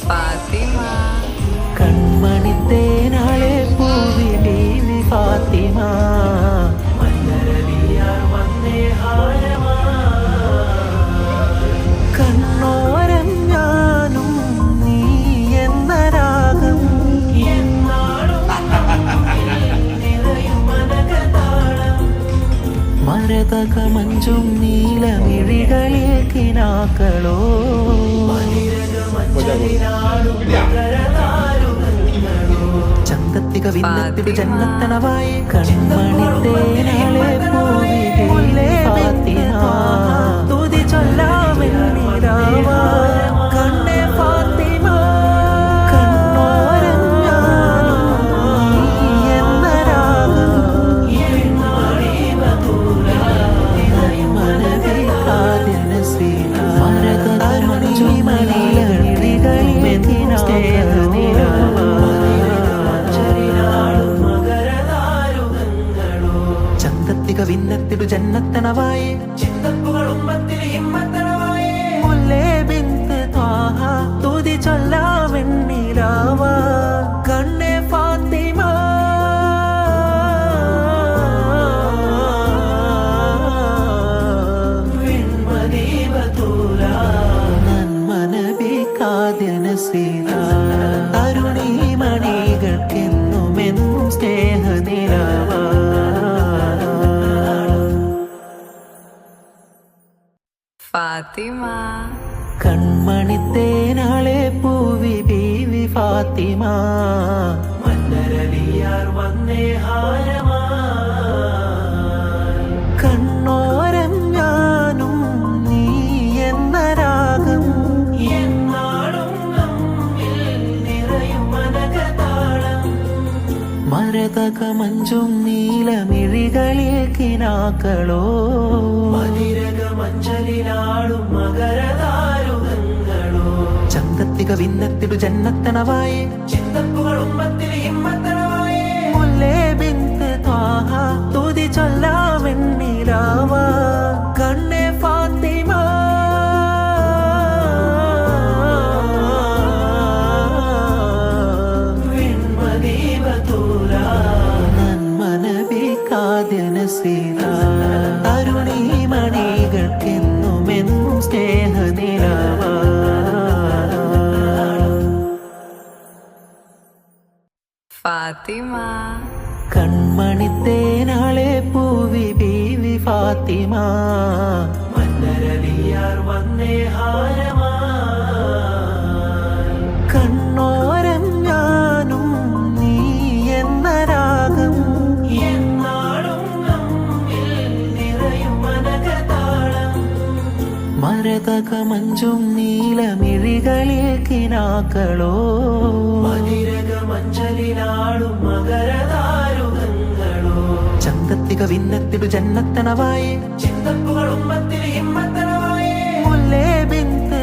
ഫാത്തിമ കൺമണി തേനാളെ പൂവി ബീവി ഫാത്തിമ കണ്ണോരം ഞാനും നീ എന്ന രാഗം മരതക മഞ്ചും നീലമിഴികളിൽ കിനാക്കളോ ചന്തത്തിക വിന്നത്തിടു ജന്നത്തണവായി കൺമണി തേനാളെ പൂവിലെ ഫാത്തിമ തുതി ചൊല്ലാമെന്നിരാവ കണ്ണേ ഫാത്തിമ കണ്ണോരം ഞാനും നീ എന്ന രാഗം മനവേ കാതിന സീന മരതക മഞ്ചു മണികളിൽ ചന്തത്തിക വിന്നത്തിടു ജന്നത്തണവായി മുല്ലേ ബിന്ത് ത്വാഹ തുതി ചൊല്ലാമെന്നിരാവ കണ്ണേ ഫാത്തിമ അരുണി മണികൾക്കെന്നുമെന്നും സ്നേഹനിലവ ഫാത്തിമ കൺമണി തേനാളെ പൂവി ബീവി ഫാത്തിമ മന്നരലിയാർ വന്നേ ഹാരമാ കണ്ണോരം ഞാനും നീ എന്ന രാഗം മരതക മഞ്ചും നീലമിഴികളിൽ കിനാക്കളോ മഞ്ചലിനാടും മകരദാരുകങ്ങളോ ചന്തത്തിക വിന്നത്തിടു ജന്നത്തണവായി മുല്ലേ ബിന്ത് ത്വാഹ തുതി ചൊല്ലാമെന്നിരാവ കണ്ണേ ഫാത്തിമ അരുണി മണികൾക്കെന്നുമെന്നും സ്നേഹനിലവ ഫാത്തിമ കൺമണി തേനാളെ പൂവി ബീവി ഫാത്തിമ മന്നരലിയാർ വന്നേ ഹാരമാ കണ്ണോരം ഞാനും നീ എന്ന രാഗം മരതക മഞ്ചും നീലമിഴികളിൽ കിനാക്കളോ മഞ്ചലിനാടും മകരദാരുകങ്ങളോ ചന്തത്തിക വിന്നത്തിടു ജന്നത്തണവായി മുല്ലേ ബിന്ത്